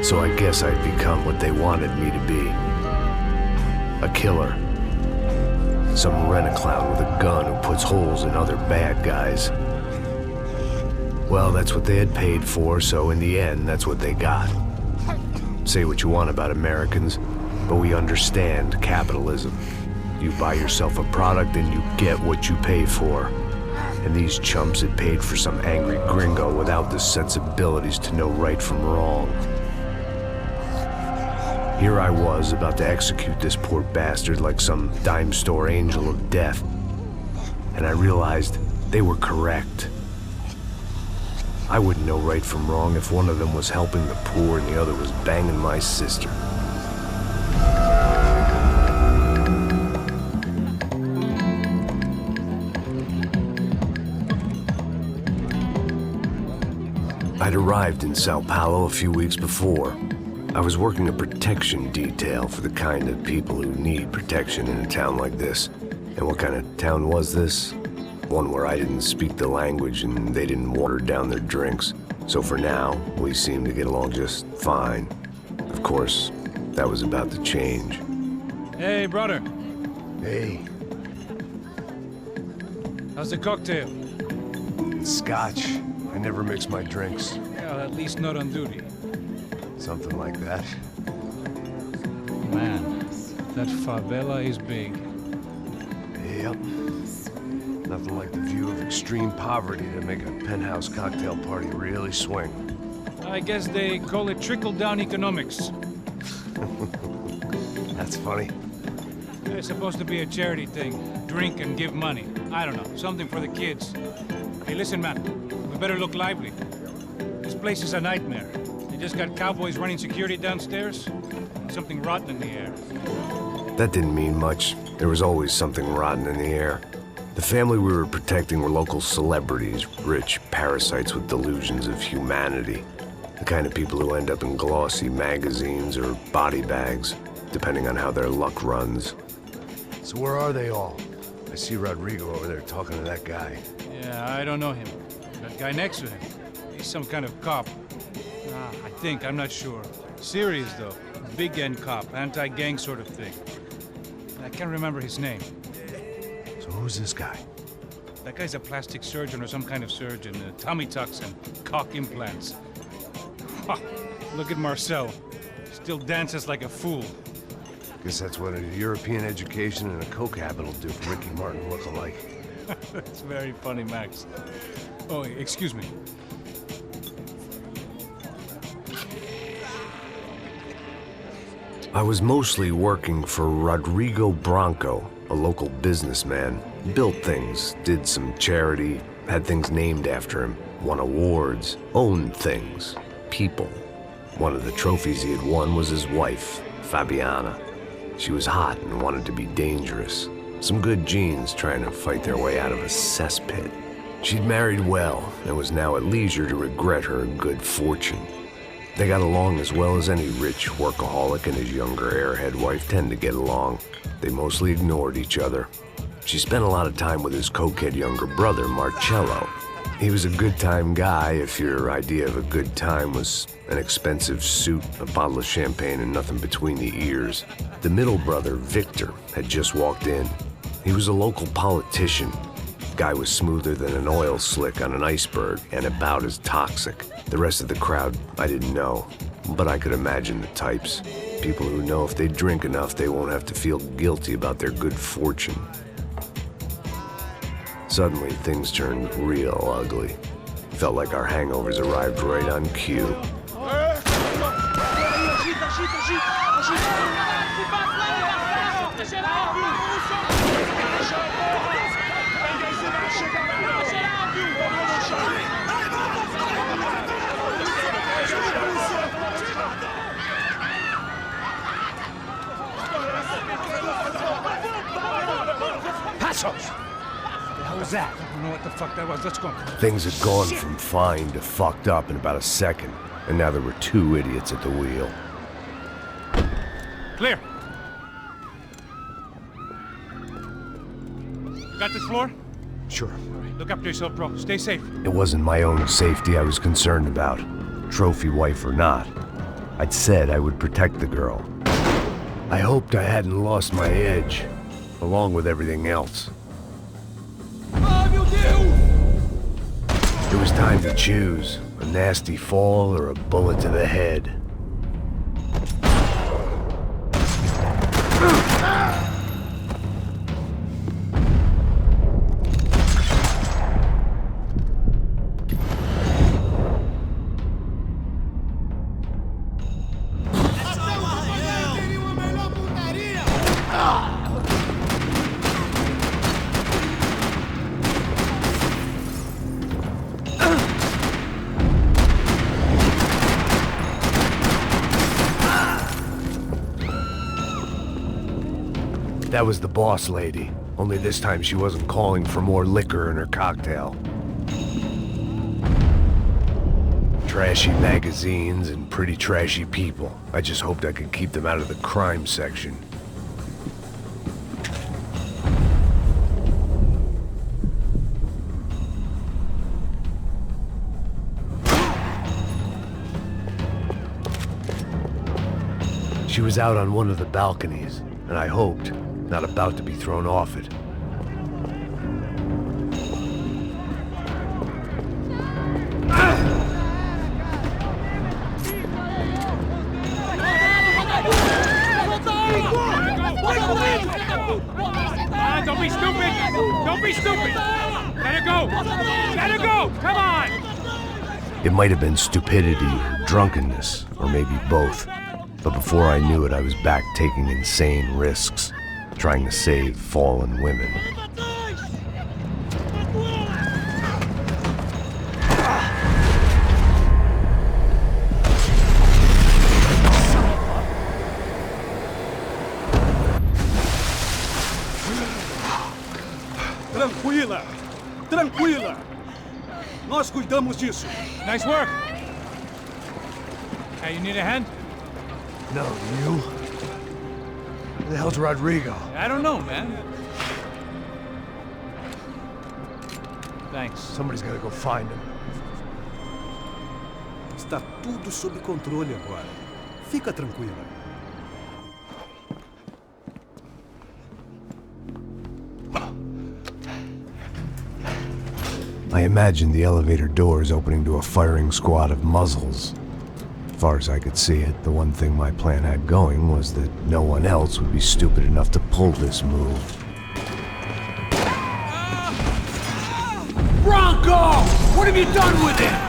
So I guess I'd become what they wanted me to be. A killer. Some rent-a-clown with a gun who puts holes in other bad guys. Well, that's what they had paid for, so in the end, that's what they got. Say what you want about Americans, but we understand capitalism. You buy yourself a product and you get what you pay for. And these chumps had paid for some angry gringo without the sensibilities to know right from wrong. Here I was, about to execute this poor bastard like some dime store angel of death. And I realized they were correct. I wouldn't know right from wrong if one of them was helping the poor and the other was banging my sister. I'd arrived in São Paulo a few weeks before. I was working a protection detail for the kind of people who need protection in a town like this. And what kind of town was this? One where I didn't speak the language and they didn't water down their drinks. So for now, we seemed to get along just fine. Of course, that was about to change. Hey, brother. Hey. How's the cocktail? It's scotch. I never mix my drinks. Well, at least not on duty. Something like that. Man, that favela is big. Yep. Nothing like the view of extreme poverty to make a penthouse cocktail party really swing. I guess they call it trickle-down economics. That's funny. It's supposed to be a charity thing. Drink and give money. I don't know, something for the kids. Hey, listen, man. We better look lively. This place is a nightmare. They just got cowboys running security downstairs. And something rotten in the air. That didn't mean much. There was always something rotten in the air. The family we were protecting were local celebrities, rich parasites with delusions of humanity. The kind of people who end up in glossy magazines or body bags, depending on how their luck runs. So where are they all? I see Rodrigo over there talking to that guy. Yeah, I don't know him. That guy next to him. He's some kind of cop. I think, I'm not sure. Serious, though. Big N cop, anti-gang sort of thing. I can't remember his name. So who's this guy? That guy's a plastic surgeon or some kind of surgeon. Tummy tucks and cock implants. Ha! Look at Marcel. Still dances like a fool. Guess that's what a European education and a coke habit will do for Ricky Martin look-alike. That's very funny, Max. Oh, excuse me. I was mostly working for Rodrigo Branco, a local businessman. Built things, did some charity, had things named after him, won awards, owned things, people. One of the trophies he had won was his wife, Fabiana. She was hot and wanted to be dangerous. Some good genes trying to fight their way out of a cesspit. She'd married well and was now at leisure to regret her good fortune. They got along as well as any rich workaholic and his younger airhead wife tend to get along. They mostly ignored each other. She spent a lot of time with his cokehead younger brother, Marcello. He was a good-time guy if your idea of a good time was an expensive suit, a bottle of champagne, and nothing between the ears. The middle brother, Victor, had just walked in. He was a local politician. Guy was smoother than an oil slick on an iceberg and about as toxic. The rest of the crowd, I didn't know, but I could imagine the types. People who know if they drink enough, they won't have to feel guilty about their good fortune. Suddenly, things turned real ugly. Felt like our hangovers arrived right on cue. What was that? I don't know what the fuck that was. Let's go. Things had gone from fine to fucked up in about a second, and now there were two idiots at the wheel. Clear. Got this floor? Sure. All right, look after yourself, bro. Stay safe. It wasn't my own safety I was concerned about, trophy wife or not. I'd said I would protect the girl. I hoped I hadn't lost my edge, along with everything else. It was time to choose, a nasty fall or a bullet to the head. That was the boss lady, only this time she wasn't calling for more liquor in her cocktail. Trashy magazines and pretty trashy people. I just hoped I could keep them out of the crime section. She was out on one of the balconies, and I hoped not about to be thrown off it. Don't be stupid! Don't be stupid! Let her go! Let her go! Come on! It might have been stupidity or drunkenness, or maybe both. But before I knew it, I was back taking insane risks, trying to save fallen women. Tranquila! Tranquila! Nós cuidamos disso. Nice work! Hey, you need a hand? No, you? Who the hell's Rodrigo? I don't know, man. Thanks. Somebody's gotta go find him. Está tudo sob controle agora. Fica tranquila. I imagined the elevator doors opening to a firing squad of muzzles. As far as I could see it, the one thing my plan had going was that no one else would be stupid enough to pull this move. Bronco! What have you done with him?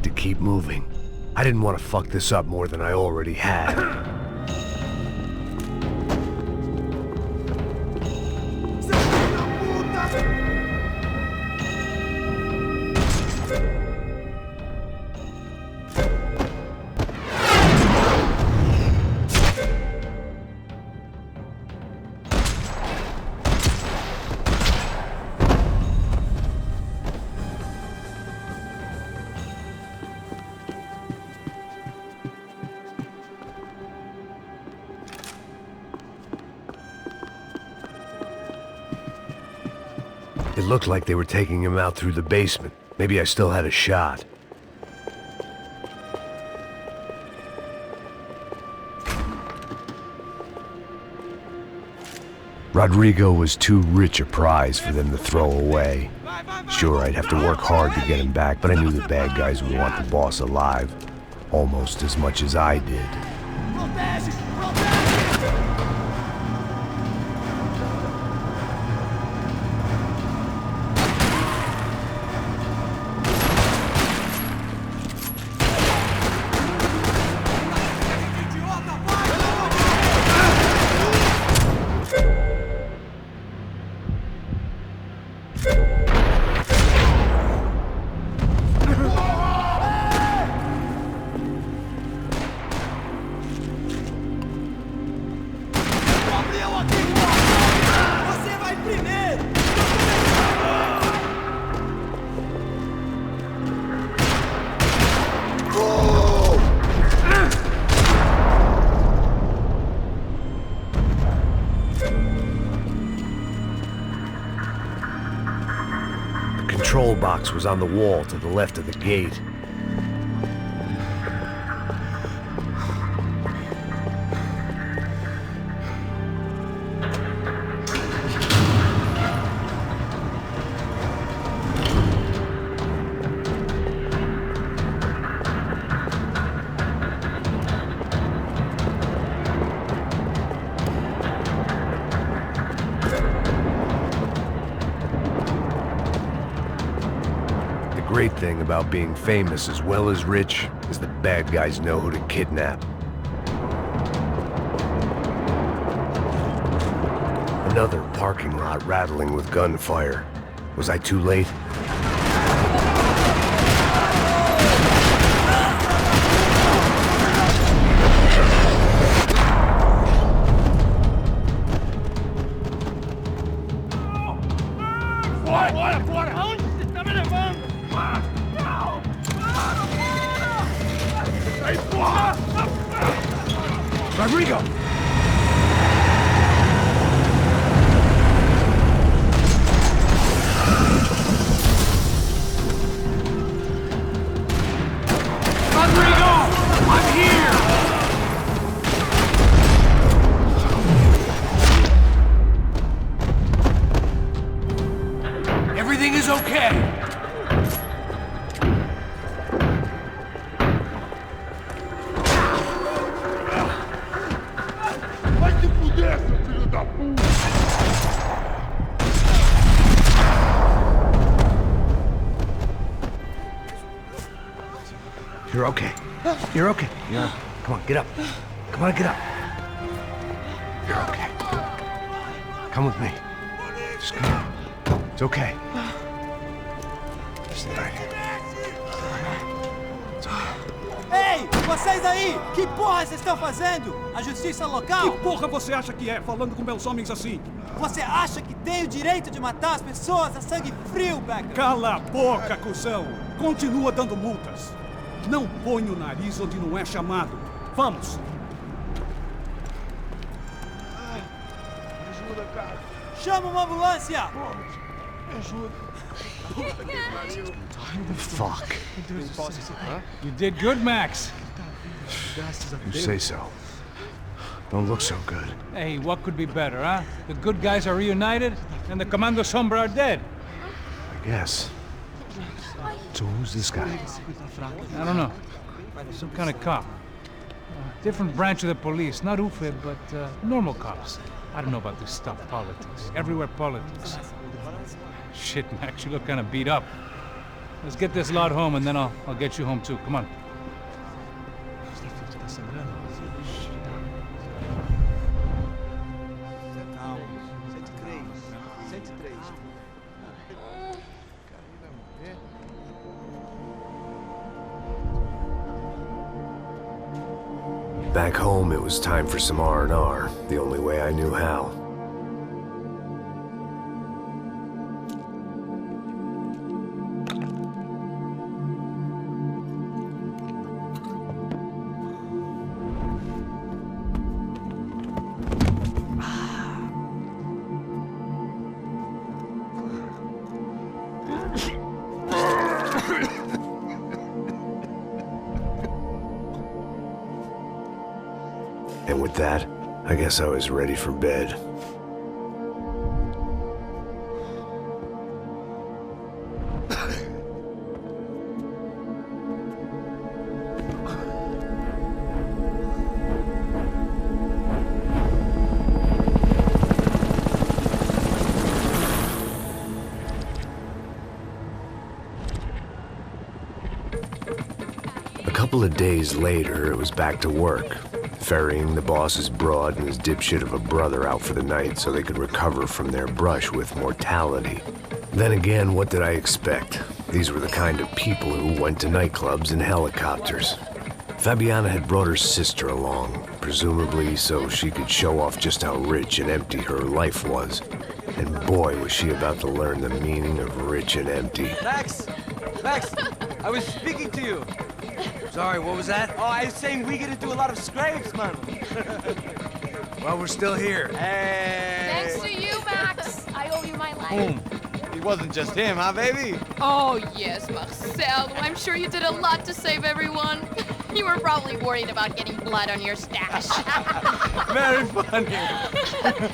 To keep moving. I didn't want to fuck this up more than I already had. It looked like they were taking him out through the basement. Maybe I still had a shot. Rodrigo was too rich a prize for them to throw away. Sure, I'd have to work hard to get him back, but I knew the bad guys would want the boss alive. Almost as much as I did. control box was on the wall to the left of the gate. The great thing about being famous as well as rich is the bad guys know who to kidnap. Another parking lot rattling with gunfire. Was I too late? Rodrigo! Rodrigo! I'm here! Everything is okay. You're okay. You're okay. Yeah. Come on, get up. Come on, get up. You're okay. Come with me. Just come on. It's okay. Stay right here. It's okay. Ei, vocês aí! Que porra vocês estão fazendo? A justiça local? Que porra você acha que é, falando com meus homens assim? Você acha que tem o direito de matar as pessoas a sangue frio, Becker? Cala a boca, cuzão! Continua dando multas. Não põe o nariz onde não é chamado. Vamos! Me ajuda, cara. Chama uma ambulância! Me ajuda. Fuck. You did good, Max. You say so. Don't look so good. Hey, what could be better, huh? The good guys are reunited, and the Commando Sombra are dead. I guess. So who's this guy? I don't know. Some kind of cop. Different branch of the police. Not UFE, but normal cops. I don't know about this stuff, politics. Everywhere politics. Shit, Max, you look kind of beat up. Let's get this lot home, and then I'll get you home too. Come on. Back home, it was time for some R&R, the only way I knew how. And with that, I guess I was ready for bed. A couple of days later, it was back to work. Ferrying the boss's broad and his dipshit of a brother out for the night so they could recover from their brush with mortality. Then again, what did I expect? These were the kind of people who went to nightclubs in helicopters. Fabiana had brought her sister along, presumably so she could show off just how rich and empty her life was. And boy, was she about to learn the meaning of rich and empty. Max! Max! I was speaking to you. Sorry, what was that? Oh, I was saying we get into a lot of scrapes, man. Well, we're still here. Hey! Thanks to you, Max. I owe you my life. Boom. Wasn't just him, huh, baby? Oh, yes, Marcel. I'm sure you did a lot to save everyone. You were probably worried about getting blood on your stash. Very funny.